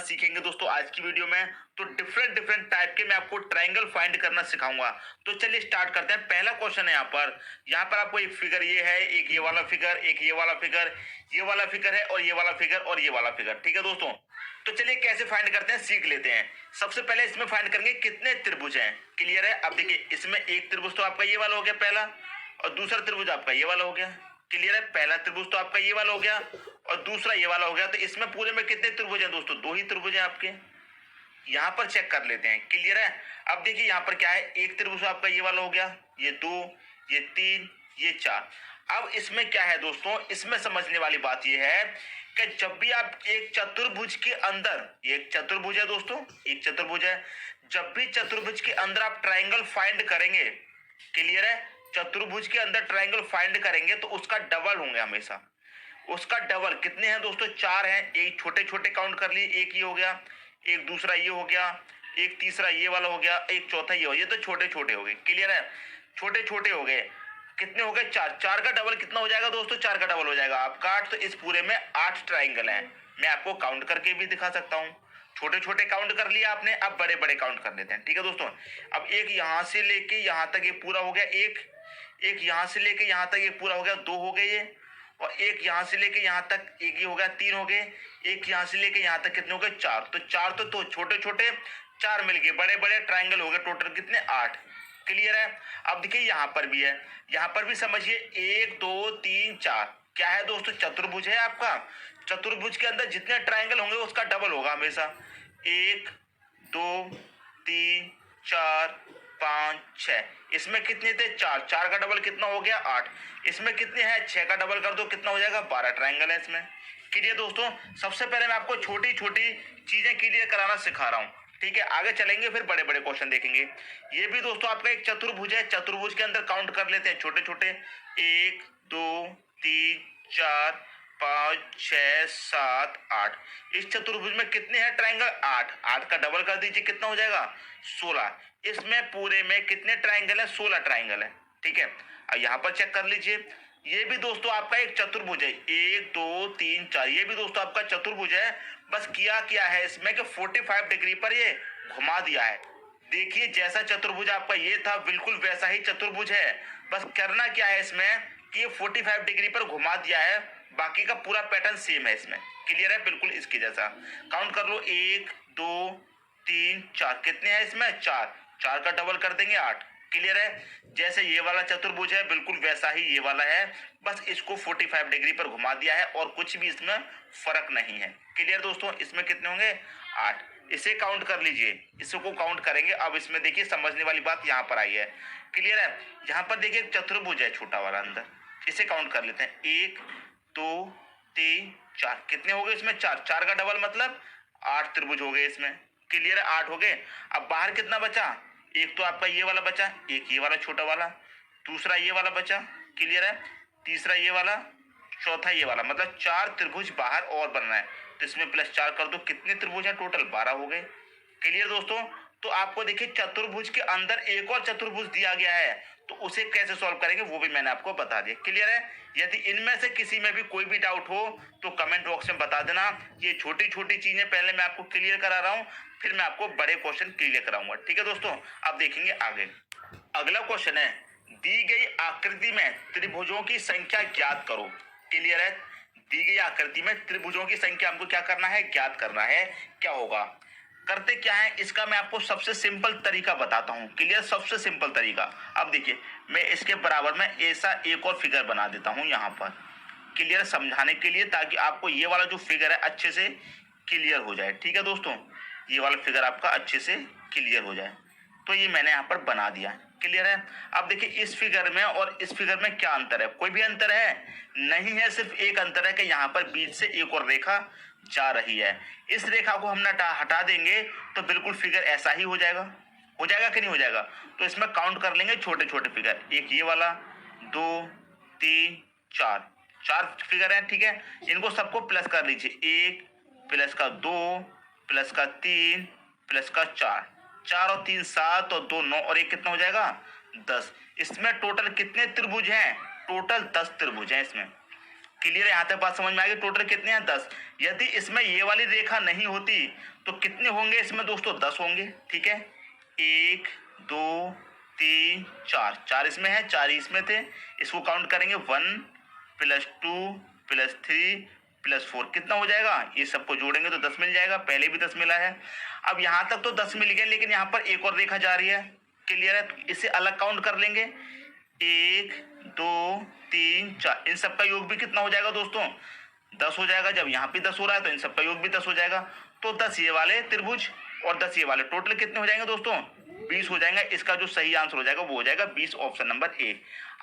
सीखेंगे दोस्तों आज की वीडियो में। तो डिफरेंट टाइप के मैं आपको ट्रायंगल फाइंड करना सिखाऊंगा। तो चलिए स्टार्ट करते हैं। पहला क्वेश्चन है यहाँ पर आपको एक फिगर ये है, एक ये वाला फिगर, एक ये वाला फिगर, ये वाला फिगर है और ये वाला फिगर और ये वाला फिगर। ठीक है दोस्तों, तो चलिए कैसे फाइंड करते हैं सीख लेते हैं। सबसे पहले इसमें फाइंड करेंगे कितने त्रिभुज हैं। क्लियर है? अब देखिए इसमें एक त्रिभुज तो आपका ये वाला हो गया पहला, और दूसरा त्रिभुज आपका ये वाला हो गया। क्लियर है? पहला त्रिभुज तो आपका ये वाला हो गया और दूसरा ये वाला हो गया। तो इसमें पूरे में कितने त्रिभुज हैं दोस्तों? दो ही त्रिभुज हैं आपके। यहां पर चेक कर लेते हैं। क्लियर है? अब देखिए यहां पर क्या है, एक त्रिभुज आपका ये वाला हो गया, ये दो, ये तीन, ये चार। अब इसमें क्या है दोस्तों, इसमें समझने वाली बात ये है कि जब भी आप एक चतुर्भुज के अंदर, एक चतुर्भुज है दोस्तों, एक चतुर्भुज है, जब भी चतुर्भुज के अंदर आप ट्राइंगल फाइंड करेंगे, क्लियर है, चतुर्भुज के अंदर ट्राइंगल फाइंड करेंगे तो उसका डबल होंगे हमेशा। उसका डबल कितने हैं दोस्तों? चार हैं। एक छोटे छोटे काउंट कर लिए, एक ये हो गया, एक दूसरा ये हो गया, एक तीसरा ये वाला हो गया, एक चौथा ये हो गया। ये तो छोटे छोटे हो गए। क्लियर है? छोटे छोटे हो गए। कितने हो गए? चार। चार का डबल कितना हो जाएगा दोस्तों? चार का डबल हो जाएगा आपका आठ। तो इस पूरे में 8 ट्राइंगल हैं। मैं आपको काउंट करके भी दिखा सकता हूँ। छोटे छोटे काउंट कर लिया आपने, अब बड़े बड़े काउंट कर लेते हैं। ठीक है दोस्तों, अब एक यहां से लेके यहां तक ये पूरा हो गया, एक यहां से लेके यहां तक ये पूरा हो गया, दो हो गए ये, और एक यहां से लेके यहां तक एक ये हो गया, तीन हो गए, एक यहां से लेके यहां तक कितने हो गए? चार। तो चार तो छोटे छोटे चार मिल गए, बड़े बड़े ट्राइंगल हो गए, टोटल कितने? 8। क्लियर है? अब देखिए यहां पर भी है, यहां पर भी समझिए, एक दो तीन चार। क्या है दोस्तों? चतुर्भुज है आपका। चतुर्भुज के अंदर जितने ट्राइंगल होंगे उसका डबल होगा हमेशा। एक, दो, तीन, चार, पांच, छह। इसमें कितने थे? चार। चार का डबल कितना हो गया? 8। इसमें कितने हैं? 6 का डबल कर दो, कितना हो जाएगा? 12 ट्राइंगल है इसमें। क्लियर दोस्तों? सबसे पहले मैं आपको छोटी छोटी चीजें क्लियर कराना सिखा रहा हूं। ठीक है, आगे चलेंगे फिर बड़े बड़े क्वेश्चन देखेंगे। ये भी दोस्तों आपका एक चतुर्भुज है। चतुर्भुज के अंदर काउंट कर लेते हैं छोटे छोटे। एक, दो, तीन, चार, 5, 6, 7, 8। इस चतुर्भुज में कितने हैं ट्राइंगल? 8। 8 का डबल कर दीजिए, कितना हो जाएगा? 16। इसमें पूरे में कितने ट्राइंगल है? 16 ट्राइंगल है। ठीक है, अब यहां पर चेक कर लीजिए। ये भी दोस्तों आपका एक चतुर्भुज है। एक, दो, तीन, चार। ये भी दोस्तों आपका चतुर्भुज है। बस किया है इसमें कि 45 डिग्री पर ये घुमा दिया है। देखिए जैसा चतुर्भुज आपका ये था, बिल्कुल वैसा ही चतुर्भुज है। बस करना क्या है इसमें कि ये 45 डिग्री पर घुमा दिया है, बाकी का पूरा पैटर्न सेम है इसमें। क्लियर है? बिल्कुल इसके जैसा। काउंट कर लो, एक, दो, तीन, चार। कितने हैं इसमें? चार। चार का डबल कर देंगे, 8। क्लियर है? जैसे ये वाला चतुर्भुज है बिल्कुल वैसा ही ये वाला है, बस इसको 45 डिग्री पर घुमा दिया है और कुछ भी इसमें फर्क नहीं है। क्लियर दोस्तों? इसमें कितने होंगे? 8। इसे काउंट कर लीजिए, इसको काउंट करेंगे। अब इसमें देखिए समझने वाली बात यहाँ पर आई है। क्लियर है? यहाँ पर देखिए चतुर्भुज है छोटा वाला अंदर, इसे काउंट कर लेते हैं। एक, दो, तीन, चार। कितने हो गए इसमें? चार। चार का डबल मतलब 8 त्रिभुज हो गए इसमें। क्लियर है? 8 हो गए। अब बाहर कितना बचा? एक तो आपका ये वाला बचा, एक ये वाला छोटा वाला, दूसरा ये वाला बचा। क्लियर है? तीसरा ये वाला, चौथा ये वाला, मतलब 4 त्रिभुज बाहर और बनना है। तो इसमें +4 कर दो, कितने त्रिभुज हैं? टोटल 12 हो गए। क्लियर दोस्तों? तो आपको देखिए चतुर्भुज के अंदर एक और चतुर्भुज दिया गया है, तो उसे कैसे सॉल्व करेंगे वो भी मैंने आपको बता दिया। क्लियर है? यदि इनमें से किसी में भी कोई भी डाउट हो तो कमेंट बॉक्स में बता देना। ये छोटी छोटी चीजें पहले मैं आपको क्लियर करा रहा हूं, फिर मैं आपको बड़े क्वेश्चन क्लियर कराऊंगा। ठीक है दोस्तों, अब देखेंगे आगे। अगला क्वेश्चन है, दी गई आकृति में त्रिभुजों की संख्या ज्ञात करो। क्लियर है? दी गई आकृति में त्रिभुजों की संख्या हमको क्या करना है? ज्ञात करना है। क्या होगा? करते क्या है इसका मैं आपको सबसे सिंपल तरीका बताता हूं। क्लियर? सबसे सिंपल तरीका। अब देखिए मैं इसके बराबर में ऐसा एक और फिगर बना देता हूं यहां पर, क्लियर समझाने के लिए, ताकि आपको ये वाला जो फिगर है अच्छे से क्लियर हो जाए। ठीक है दोस्तों, ये वाला फिगर आपका अच्छे से क्लियर हो जाए। तो ये मैंने यहाँ पर बना दिया। क्लियर है? अब देखिए इस फिगर में और इस फिगर में क्या अंतर है? कोई भी अंतर है? नहीं है। सिर्फ एक अंतर है कि यहाँ पर बीच से एक और रेखा जा रही है। इस रेखा को हम हटा देंगे तो बिल्कुल फिगर ऐसा ही हो जाएगा। हो जाएगा कि नहीं हो जाएगा? तो इसमें काउंट कर लेंगे छोटे छोटे फिगर। एक ये वाला, दो, तीन, चार। 4 फिगर है। ठीक है, इनको सबको प्लस कर लीजिए। एक प्लस का 2 प्लस का 3 प्लस का 4। 4 और 3 7 और 2 9 और 1 कितना हो जाएगा? 10। इसमें टोटल कितने त्रिभुज हैं? टोटल 10 त्रिभुज हैं इसमें। क्लियर है? यहाँ तक बात समझ में आ गई? टोटल कितने हैं? 10। यदि इसमें ये वाली रेखा नहीं होती तो कितने होंगे इसमें दोस्तों? 10 होंगे। ठीक है, 1 2 3 4, 4 इसमें है, 4 इसमें थे। इसको काउंट करेंगे 1 + 2 + 3 + 4, कितना हो जाएगा? ये सबको जोड़ेंगे तो 10 मिल जाएगा। पहले भी 10 मिला है। अब यहाँ तक तो 10 मिल गया, लेकिन यहाँ पर एक और रेखा जा रही है। क्लियर है? तो इसे अलग काउंट कर लेंगे। 1 2 3 4, इन सबका योग भी कितना हो जाएगा दोस्तों? 10 हो जाएगा। जब यहाँ पे 10 हो रहा है तो इन सबका योग भी 10 हो जाएगा। तो 10 ये वाले त्रिभुज और 10 ये वाले, टोटल कितने हो जाएंगे दोस्तों? 20 हो जाएंगे। इसका जो सही आंसर हो जाएगा वो हो जाएगा 20, ऑप्शन नंबर ए।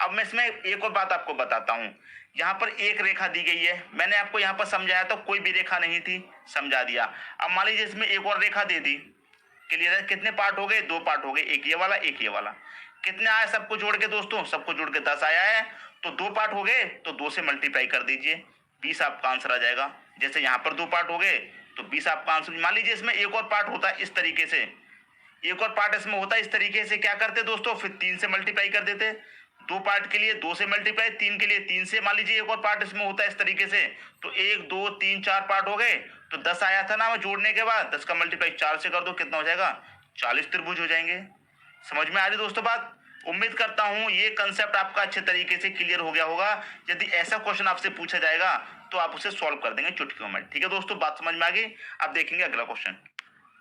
अब मैं इसमें एक और बात आपको बताता हूँ। यहाँ पर एक रेखा दी गई है, मैंने आपको यहाँ पर समझाया था, कोई भी रेखा नहीं थी, समझा दिया। अब मान लीजिए इसमें एक और रेखा दे दी। क्लियर है? कितने पार्ट हो गए? 2 पार्ट हो गए, एक ये वाला एक ये वाला। कितने आया सबको जोड़ के दोस्तों? सबको जोड़ के 10 आया है। तो 2 पार्ट हो गए तो 2 से मल्टीप्लाई कर दीजिए, 20 आपका आंसर आ जाएगा। जैसे यहाँ पर 2 पार्ट हो गए तो 20 आपका आंसर। मान लीजिए इसमें एक और पार्ट होता है इस तरीके से, एक और पार्ट इसमें होता है इस तरीके से, क्या करते दोस्तों? फिर 3 से मल्टीप्लाई कर देते। 2 पार्ट के लिए 2 से मल्टीप्लाई, 3 के लिए 3 से। मान लीजिए एक और पार्ट इसमें होता है इस तरीके से, तो 1 2 3 4 पार्ट हो गए तो 10 आया था ना जोड़ने के बाद, 10 का मल्टीप्लाई 4 से कर दो, कितना हो जाएगा? 40 त्रिभुज हो जाएंगे। समझ में आ रही दोस्तों बात? उम्मीद करता हूं ये कंसेप्ट आपका अच्छे तरीके से क्लियर हो गया होगा। यदि ऐसा क्वेश्चन आपसे पूछा जाएगा तो आप उसे सॉल्व कर देंगे चुटकियों में। ठीक है दोस्तों, बात समझ में आ गई? अब देखेंगे अगला क्वेश्चन।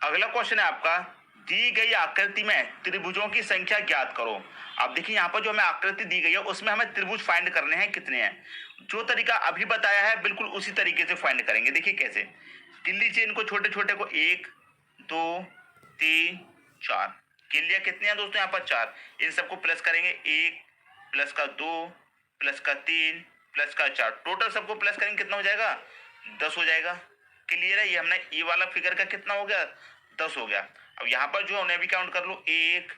अगला क्वेश्चन है आपका, दी गई आकृति में त्रिभुजों की संख्या ज्ञात करो। अब देखिए यहाँ पर जो हमें आकृति दी गई है उसमें हमें त्रिभुज फाइंड करने हैं, कितने हैं। जो तरीका अभी बताया है बिल्कुल उसी तरीके से फाइंड करेंगे। देखिए कैसे, गिन लीजिए इनको छोटे छोटे को, 1 2 3 4। गिन लिया, कितने हैं दोस्तों? यहाँ पर 4। इन सबको प्लस करेंगे, 1 प्लस का 2 प्लस का 3 प्लस का 4, टोटल सबको प्लस करेंगे, कितना हो जाएगा? 10 हो जाएगा। क्लियर है? ये हमने ये वाला फिगर का कितना हो गया? 10 हो गया। अब यहाँ पर जो उन्हें भी काउंट कर लो, 1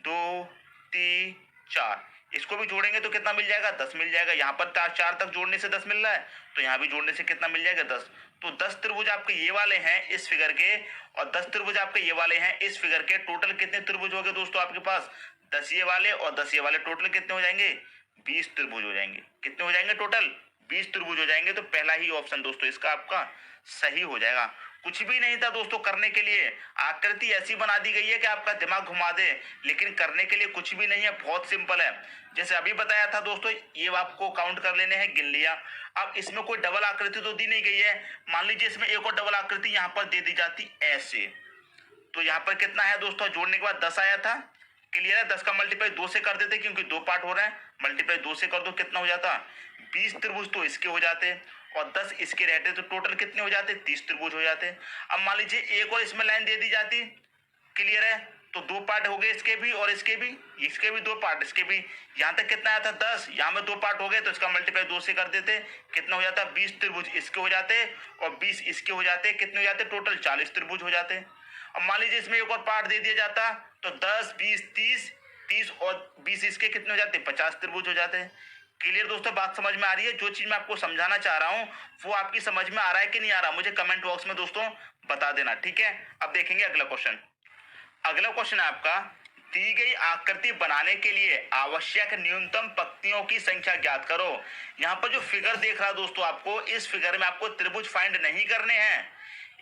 2 3 4, इसको भी जोड़ेंगे तो कितना मिल जाएगा? 10 मिल जाएगा। यहाँ पर 4 तक जोड़ने से 10 मिल रहा है, तो यहाँ भी जोड़ने से कितना मिल जाएगा? 10। तो 10 त्रिभुज आपके ये वाले हैं इस फिगर के, और 10 त्रिभुज आपके ये वाले हैं इस फिगर के। टोटल कितने त्रिभुज हो गए दोस्तों आपके पास? 10 ये वाले और 10 ये वाले, टोटल कितने हो जाएंगे? 20 त्रिभुज हो जाएंगे। कितने हो जाएंगे टोटल? 20 त्रिभुज हो जाएंगे। तो पहला ही ऑप्शन दोस्तों इसका आपका सही हो जाएगा। कुछ भी नहीं था दोस्तों करने के लिए, आकृति ऐसी बना दी गई है कि आपका दिमाग घुमा दे, लेकिन करने के लिए कुछ भी नहीं है, बहुत सिंपल है। जैसे अभी बताया था दोस्तों, ये आपको काउंट कर लेने हैं, गिन लिया। अब इसमें कोई डबल आकृति तो दी नहीं गई है। मान लीजिए इसमें एक और डबल आकृति यहाँ पर दे दी जाती ऐसे, तो यहाँ पर कितना है दोस्तों? जोड़ने के बाद 10 आया था। क्लियर है? 10 का मल्टीप्लाई 2 से कर देते क्योंकि 2 पार्ट हो रहा है, मल्टीप्लाई 2 से कर दो, कितना हो जाता? 20 त्रिभुज तो इसके हो जाते और 10 इसके रहते, तो टोटल कितने हो जाते? 30 त्रिभुज हो जाते। अब मान लीजिए एक और इसमें लाइन दे दी जाती। क्लियर है? तो 2 पार्ट हो गए इसके भी और इसके भी, इसके भी 2 पार्ट, इसके भी। यहाँ तक कितना आया था? 10। यहाँ में 2 पार्ट हो गए तो इसका मल्टीप्लाई 2 से कर देते, कितना हो जाता? 20 त्रिभुज इसके हो जाते और 20 इसके हो जाते, कितने हो जाते? टोटल 40 त्रिभुज हो जाते। अब मान लीजिए इसमें एक और पार्ट दे दिया जाता तो 10 20 30, 30 और 20 इसके कितने हो जाते? 50 त्रिभुज हो जाते हैं। क्लियर दोस्तों, बात समझ में आ रही है? जो चीज मैं आपको समझाना चाह रहा हूँ वो आपकी समझ में आ रहा है कि नहीं आ रहा, मुझे कमेंट बॉक्स में दोस्तों बता देना। ठीक है, अब देखेंगे अगला क्वेश्चन। अगला क्वेश्चन है आपका, दी गई आकृति बनाने के लिए आवश्यक न्यूनतम पंक्तियों की संख्या ज्ञात करो। यहाँ पर जो फिगर देख रहा है दोस्तों आपको, इस फिगर में आपको त्रिभुज फाइंड नहीं करने हैं,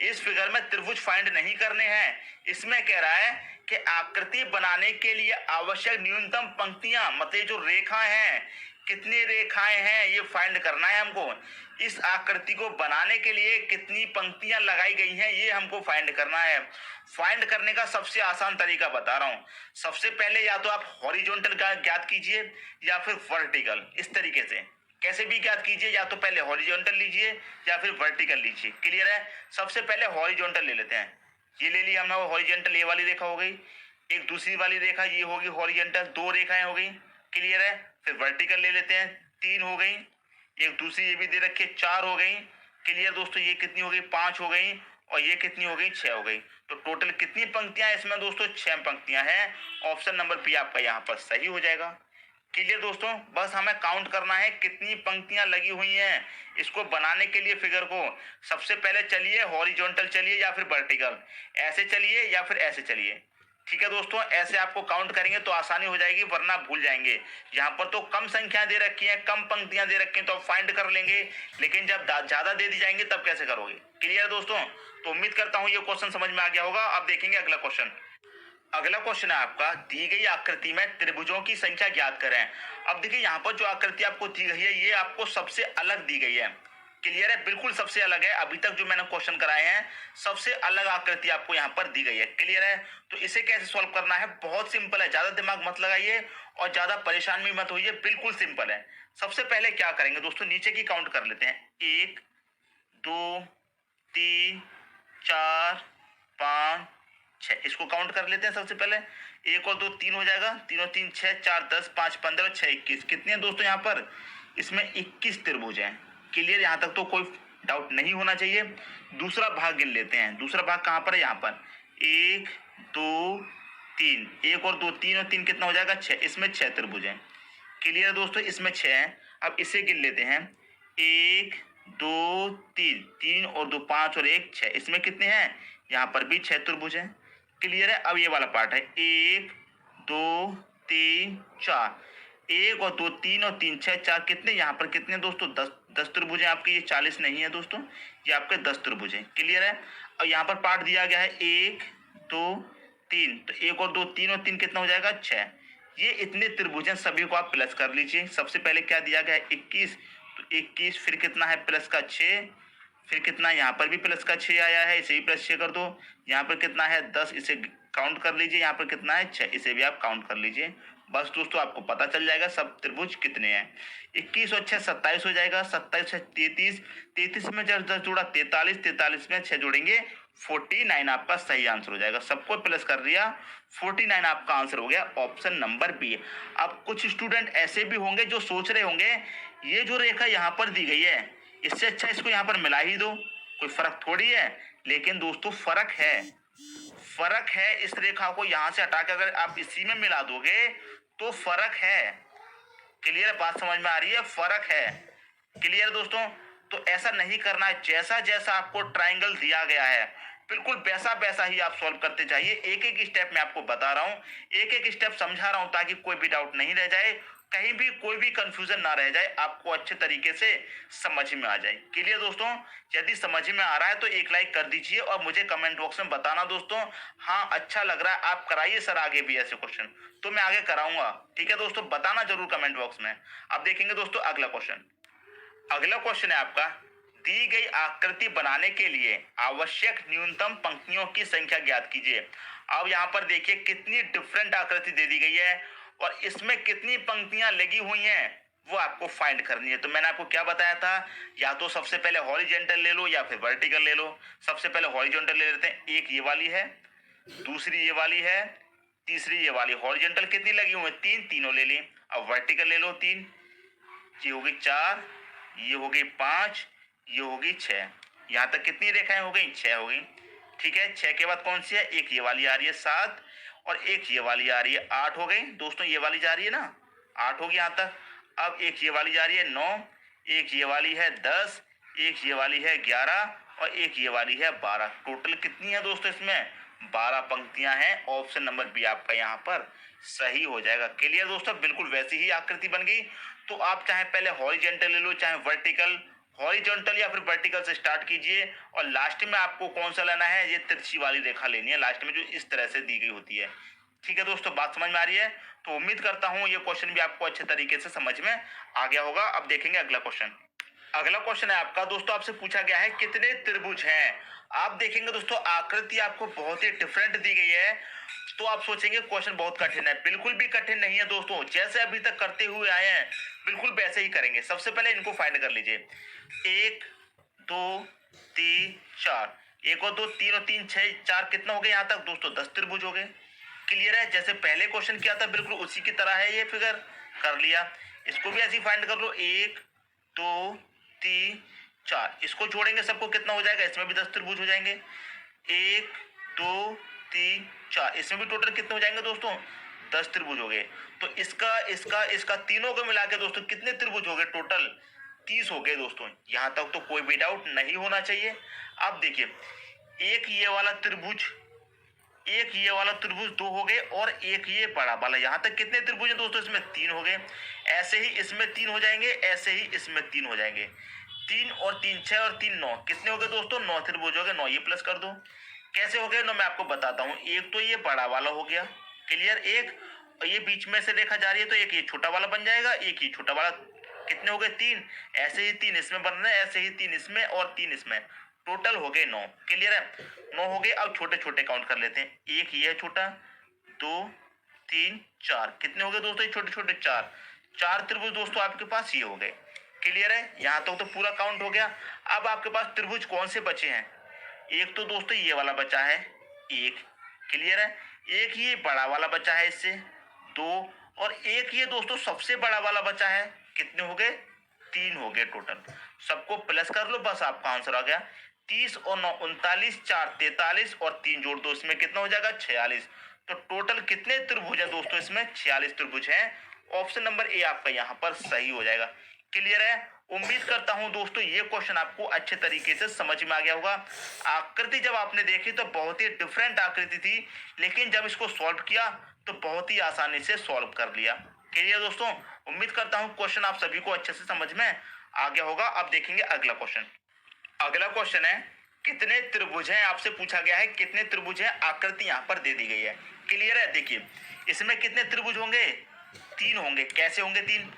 इस फिगर में त्रिभुज फाइंड नहीं करने हैं। इसमें कह रहा है कि आकृति बनाने के लिए आवश्यक न्यूनतम पंक्तियां, मतलब जो रेखा हैं, कितनी रेखाएं हैं ये फाइंड करना है हमको। इस आकृति को बनाने के लिए कितनी पंक्तियां लगाई गई हैं ये हमको फाइंड करना है। फाइंड करने का सबसे आसान तरीका बता रहा हूँ। सबसे पहले या तो आप हॉरिजॉन्टल का ज्ञात कीजिए या फिर वर्टिकल, इस तरीके से कैसे भी ज्ञात कीजिए। या तो पहले हॉरिजॉन्टल लीजिए या फिर वर्टिकल लीजिए। क्लियर है? सबसे पहले हॉरिजॉन्टल ले लेते हैं। ये ले लिया हमने, हॉरिजॉन्टल ये वाली रेखा हो गई, एक दूसरी वाली रेखा ये होगी हॉरिजॉन्टल, 2 रेखाएं हो गई। क्लियर है? फिर वर्टिकल ले लेते हैं, 3 हो गई, एक दूसरी ये भी दे रखी है, 4 हो गई। क्लियर दोस्तों, ये कितनी हो गई? 5 हो गई, और ये कितनी हो गई? 6 हो गई। तो टोटल कितनी पंक्तियां हैं इसमें दोस्तों? 6 पंक्तियां हैं। ऑप्शन नंबर बी आपका यहाँ पर सही हो जाएगा। क्लियर दोस्तों, बस हमें काउंट करना है कितनी पंक्तियां लगी हुई हैं इसको बनाने के लिए फिगर को। सबसे पहले चलिए हॉरिजॉन्टल चलिए या फिर वर्टिकल, ऐसे चलिए या फिर ऐसे चलिए। ठीक है दोस्तों, ऐसे आपको काउंट करेंगे तो आसानी हो जाएगी, वरना भूल जाएंगे। यहाँ पर तो कम संख्या दे रखी है, कम पंक्तियां दे रखी हैं, तो आप फाइंड कर लेंगे, लेकिन जब ज्यादा दे दी जाएंगे तब कैसे करोगे। क्लियर दोस्तों, तो उम्मीद करता हूँ ये क्वेश्चन समझ में आ गया होगा। अब देखेंगे अगला क्वेश्चन। अगला क्वेश्चन है आपका, दी गई आकृति में त्रिभुजों की संख्या ज्ञात करें। अब देखिए यहाँ पर जो आकृति आपको दी गई है ये आपको सबसे अलग दी गई है। क्लियर है, बिल्कुल सबसे अलग है। अभी तक जो मैंने क्वेश्चन कराए हैं सबसे अलग आकृति आपको यहाँ पर दी गई है। क्लियर है, तो इसे कैसे सॉल्व करना है, बहुत सिंपल है, ज्यादा दिमाग मत लगाइए और ज्यादा परेशान भी मत होइए, बिल्कुल सिंपल है। सबसे पहले क्या करेंगे दोस्तों, नीचे की काउंट कर लेते हैं। 1 2 3 4 5 6, इसको काउंट कर लेते हैं सबसे पहले। 1 और 2 3 हो जाएगा, 3 और 3 6, 4 10, 5 15 और 6 21। कितने हैं दोस्तों यहाँ पर, इसमें 21 त्रिभुज हैं। क्लियर, यहाँ तक तो कोई डाउट नहीं होना चाहिए। दूसरा भाग गिन लेते हैं। दूसरा भाग कहाँ पर है, यहाँ पर 1 2 3, 1 और 2 3 और 3 कितना हो जाएगा 6, इसमें 6 त्रिभुज हैं। क्लियर दोस्तों, इसमें 6 हैं। अब इसे गिन लेते हैं। 1 2 3, 3 और 2 5 और 1 6, इसमें कितने हैं, यहाँ पर भी 6 त्रिभुज हैं। क्लियर है, अब ये वाला पार्ट है 1 2 3 4, 1 और 2 3 और 3 6 4, कितने यहाँ पर कितने दोस्तों 10 त्रिभुज हैं आपके। ये 40 नहीं है दोस्तों, ये आपके 10 त्रिभुज हैं। क्लियर है, और यहाँ पर पार्ट दिया गया है 1 2 3, तो 1 और 2 3 और 3 कितना हो जाएगा 6। ये इतने त्रिभुज हैं, सभी को आप प्लस कर लीजिए। सबसे पहले क्या दिया गया है 21, तो 21 फिर कितना है प्लस का 6, फिर कितना, यहाँ पर भी प्लस का 6 आया है, इसे भी प्लस 6 कर दो। यहाँ पर कितना है 10, इसे काउंट कर लीजिए। यहाँ पर कितना है 6, इसे भी आप काउंट कर लीजिए। बस दोस्तों आपको पता चल जाएगा सब त्रिभुज कितने हैं। 21 और 6 27 हो जाएगा, 27 6 33, 33 में जब 10 जोड़ा 43, 43 में 6 जोड़ेंगे 49 आपका सही आंसर हो जाएगा। सबको प्लस कर दिया, 49 आपका आंसर हो गया, ऑप्शन नंबर बी। अब कुछ स्टूडेंट ऐसे भी होंगे जो सोच रहे होंगे ये जो रेखा यहाँ पर दी गई है इससे अच्छा इसको यहाँ पर मिला ही दो, कोई फर्क थोड़ी है। लेकिन दोस्तों फर्क है, फर्क है। इस रेखा को यहाँ से हटा के अगर आप इसी में मिला दोगे तो फर्क है। क्लियर, बात समझ में आ रही है, फर्क है। क्लियर दोस्तों, तो ऐसा नहीं करना है। जैसा जैसा आपको ट्राइंगल दिया गया है बिल्कुल वैसा वैसा ही आप सॉल्व करते जाइए। एक एक स्टेप मैं आपको बता रहा हूँ, एक एक स्टेप समझा रहा हूँ ताकि कोई भी डाउट नहीं रह जाए, कहीं भी कोई भी कंफ्यूजन ना रह जाए, आपको अच्छे तरीके से समझ में आ जाए। क्लियर दोस्तों, यदि समझ में आ रहा है तो एक लाइक कर दीजिए और मुझे कमेंट बॉक्स में बताना दोस्तों, हाँ अच्छा लग रहा है, आप कराइए सर आगे भी ऐसे क्वेश्चन, तो मैं आगे कराऊंगा। ठीक है दोस्तों, बताना जरूर कमेंट बॉक्स में। अब देखेंगे दोस्तों अगला क्वेश्चन। अगला क्वेश्चन है आपका, दी गई आकृति बनाने के लिए आवश्यक न्यूनतम पंक्तियों की संख्या ज्ञात कीजिए। अब यहाँ पर देखिए कितनी डिफरेंट आकृति दे दी गई है और इसमें कितनी पंक्तियां लगी हुई हैं वो आपको फाइंड करनी है। तो मैंने आपको क्या बताया था, या तो सबसे पहले हॉरिजॉन्टल ले लो या फिर वर्टिकल ले लो। सबसे पहले हॉरिजॉन्टल ले लेते हैं, एक ये वाली है, दूसरी ये वाली है, तीसरी ये वाली। हॉरिजॉन्टल कितनी लगी हुई है, 3, तीनों ले ली। अब वर्टिकल ले लो 3, ये होगी 4, ये हो गई 5, ये होगी 6। यहाँ तक कितनी रेखाएं हो गई, 6 हो गई। ठीक है, 6 के बाद कौन सी है, एक ये वाली आ रही है 7 और एक ये वाली आ रही है 8 हो गई दोस्तों। ये वाली जा रही है ना 8 होगी यहाँ तक। अब एक ये वाली जा रही है 9, एक ये वाली है 10, एक ये वाली है 11 और एक ये वाली है 12। टोटल कितनी है दोस्तों, इसमें 12 पंक्तियां हैं। ऑप्शन नंबर बी आपका यहाँ पर सही हो जाएगा। क्लियर दोस्तों, बिल्कुल वैसी ही आकृति बन गई। तो आप चाहे पहले हॉरिजॉन्टल ले लो चाहे वर्टिकल, हॉरिजॉन्टल या फिर वर्टिकल से स्टार्ट कीजिए और लास्ट में आपको कौन सा लेना है, ये तिरछी वाली रेखा लेनी है लास्ट में जो इस तरह से दी गई होती है। ठीक है दोस्तों, बात समझ में आ रही है। तो उम्मीद करता हूँ ये क्वेश्चन भी आपको अच्छे तरीके से समझ में आ गया होगा। अब देखेंगे अगला क्वेश्चन। अगला क्वेश्चन है आपका दोस्तों, आपसे पूछा गया है कितने त्रिभुज हैं। आप देखेंगे दोस्तों आकृति आपको बहुत ही डिफरेंट दी गई है, तो आप सोचेंगे क्वेश्चन बहुत कठिन है। बिल्कुल भी कठिन नहीं है दोस्तों, जैसे अभी तक करते हुए आए हैं बिल्कुल वैसे ही करेंगे। सबसे पहले इनको फाइंड कर लीजिए, 1 2 3 4, 1 और 2 3 और 3 6 4, कितना हो गया यहाँ तक दोस्तों, 10 त्रिभुज हो गए। क्लियर है, जैसे पहले क्वेश्चन किया था बिल्कुल उसी की तरह है ये फिगर, कर लिया। इसको भी ऐसे ही फाइंड कर लो, 1 2 3 4, इसको जोड़ेंगे सबको कितना हो जाएगा, इसमें भी 10 त्रिभुज हो जाएंगे। 1 2 3 4, इसमें भी टोटल कितने हो जाएंगे दोस्तों, 10 त्रिभुज हो गए। तो इसका इसका इसका तीनों को मिला के दोस्तों कितने त्रिभुज हो गए, टोटल 30 हो गए दोस्तों। यहां तक तो कोई भी डाउट नहीं होना चाहिए। अब देखिए एक ये वाला त्रिभुज एक ये वाला त्रिभुज 2 हो गए और एक ये बड़ा वाला। यहाँ तक कितने त्रिभुज हैं दोस्तों? इसमें 3 हो गए। ऐसे ही इसमें 3 हो जाएंगे, ऐसे ही इसमें 3 हो जाएंगे। 3 और 3 6 और 3 9, कितने हो गए दोस्तों? 9 त्रिभुज हो गए। 9 ये प्लस कर दो। कैसे हो गए? मैं आपको बताता हूँ। एक तो ये बड़ा वाला हो गया, क्लियर। एक और ये बीच में से रेखा जा रही है तो एक ये छोटा वाला बन जाएगा, एक ये छोटा वाला। कितने हो गए? 3। ऐसे ही 3 इसमें बन रहे हैं, ऐसे ही 3 इसमें और 3 इसमें। टोटल हो गए 9, क्लियर है। 9 हो गए। अब छोटे छोटे काउंट कर लेते हैं। एक ये है छोटा, 2 3 4, कितने हो गए दोस्तों? ये छोटे छोटे 4। 4 त्रिभुज दोस्तों आपके पास ये हो गए, क्लियर है। यहाँ तक तो पूरा काउंट हो गया। अब आपके पास त्रिभुज कौन से बचे हैं? एक तो दोस्तों ये वाला बचा है, एक, क्लियर है। एक ये बड़ा वाला बचा है, इससे 2, और एक ये दोस्तों सबसे बड़ा वाला बचा है। कितने हो गए? 3 हो गए टोटल। सबको प्लस कर लो, बस आपका आंसर आ गया। 30 और 9 39, 4 43 और 3 जोड़ दो, इसमें कितना हो जाएगा? 46। तो टोटल कितने त्रिभुज हैं दोस्तों? इसमें 46 त्रिभुज हैं। ऑप्शन नंबर ए आपका यहाँ पर सही हो जाएगा, क्लियर है। उम्मीद करता हूं दोस्तों ये क्वेश्चन आपको अच्छे तरीके से समझ में आ गया होगा। आकृति जब आपने देखी तो बहुत ही डिफरेंट आकृति थी, लेकिन जब इसको सॉल्व किया तो बहुत ही आसानी से सॉल्व कर लिया, क्लियर दोस्तों। उम्मीद करता हूं क्वेश्चन आप सभी को अच्छे से समझ में आ गया होगा। अब देखेंगे अगला क्वेश्चन। अगला क्वेश्चन है, कितने त्रिभुज हैं? आपसे पूछा गया है कितने त्रिभुज हैं। आकृति यहाँ पर दे दी गई है, क्लियर है। देखिए इसमें कितने त्रिभुज होंगे? 3 होंगे। कैसे होंगे 3?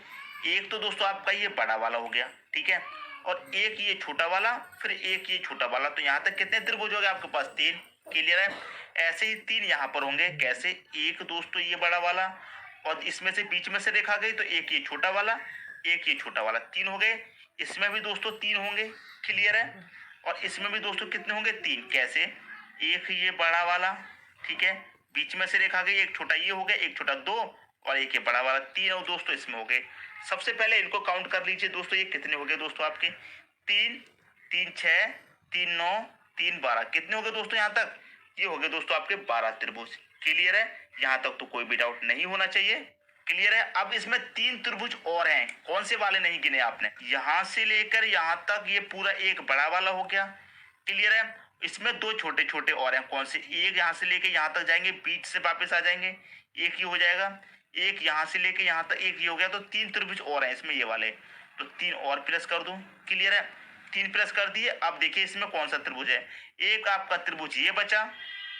एक तो दोस्तों आपका ये बड़ा वाला हो गया, ठीक है, और एक ये छोटा वाला, फिर एक ये छोटा वाला। तो यहाँ तक कितने त्रिभुज हो गए आपके पास? 3, क्लियर है। ऐसे ही 3 यहाँ पर होंगे। कैसे? एक दोस्तों ये बड़ा वाला, और इसमें से बीच में से रेखा गई तो एक ये छोटा वाला, एक ये छोटा वाला। 3 हो गए। इसमें भी दोस्तों 3 होंगे, क्लियर है। और इसमें भी दोस्तों कितने होंगे? 3। कैसे? एक ये बड़ा वाला, ठीक है, बीच में से रेखा गई, एक छोटा ये हो गया, एक छोटा 2, और एक ये बड़ा वाला 3 और दोस्तों इसमें हो गए। सबसे पहले इनको काउंट कर लीजिए दोस्तों। ये कितने हो गए दोस्तों आपके? 3 3 6 3 9 3 12, कितने हो गए दोस्तों यहाँ तक? ये हो गए दोस्तों आपके 12 त्रिभुज, क्लियर है। यहाँ तक तो कोई भी डाउट नहीं होना चाहिए, क्लियर है। अब इसमें 3 त्रिभुज और हैं। कौन से वाले नहीं गिने आपने? यहाँ से लेकर यहाँ तक ये पूरा एक बड़ा वाला हो गया, क्लियर है। इसमें 2 छोटे छोटे और हैं। कौन से? एक यहाँ से लेके यहाँ तक जाएंगे, बीच से वापस आ जाएंगे, एक ही हो जाएगा। एक यहाँ से लेके यहाँ तक, एक ही हो गया। तो 3 त्रिभुज और हैं इसमें, ये वाले। तो 3 और प्लस कर दूं, क्लियर है। 3 प्लस कर दिए। अब देखिए इसमें कौन सा त्रिभुज है। एक आपका त्रिभुज ये बचा,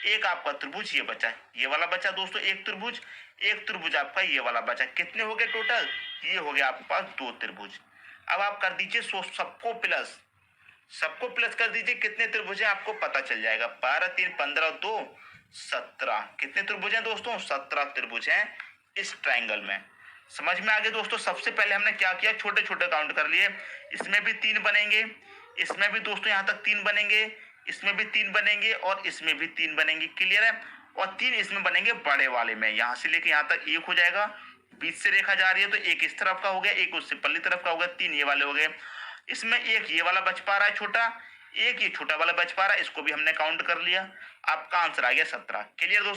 एक आपका त्रिभुज ये बचा, ये वाला बचा दोस्तों एक त्रिभुज। एक त्रिभुज आपका ये वाला बचा। कितने हो गए टोटल? ये हो गया आपके पास 2 त्रिभुज। अब आप कर दीजिए सबको प्लस, सबको प्लस कर दीजिए। कितने त्रिभुज हैं आपको पता चल जाएगा। 12 3 15 2 17। कितने त्रिभुज हैं दोस्तों? 17 त्रिभुज हैं इस ट्रायंगल में। समझ में आ गया दोस्तों। सबसे पहले हमने क्या किया? छोटे छोटे काउंट कर लिए। इसमें भी 3 बनेंगे, इसमें भी दोस्तों यहाँ तक 3 बनेंगे, इसमें भी 3 बनेंगे, और इसमें भी 3 बनेंगे, क्लियर है। और 3 इसमें बनेंगे बड़े वाले में। यहाँ से लेके यहाँ तक 1 हो जाएगा। बीच से रेखा जा रही है तो एक इस तरफ का हो गया, एक उससे पल्ली तरफ का हो गया। 3 ये वाले हो गए। इसमें एक ये वाला बच पा रहा है छोटा, एक ये छोटा वाला बच पा रहा है, इसको भी हमने काउंट कर लिया। आपका आंसर आ गया 17, क्लियर दोस्तों।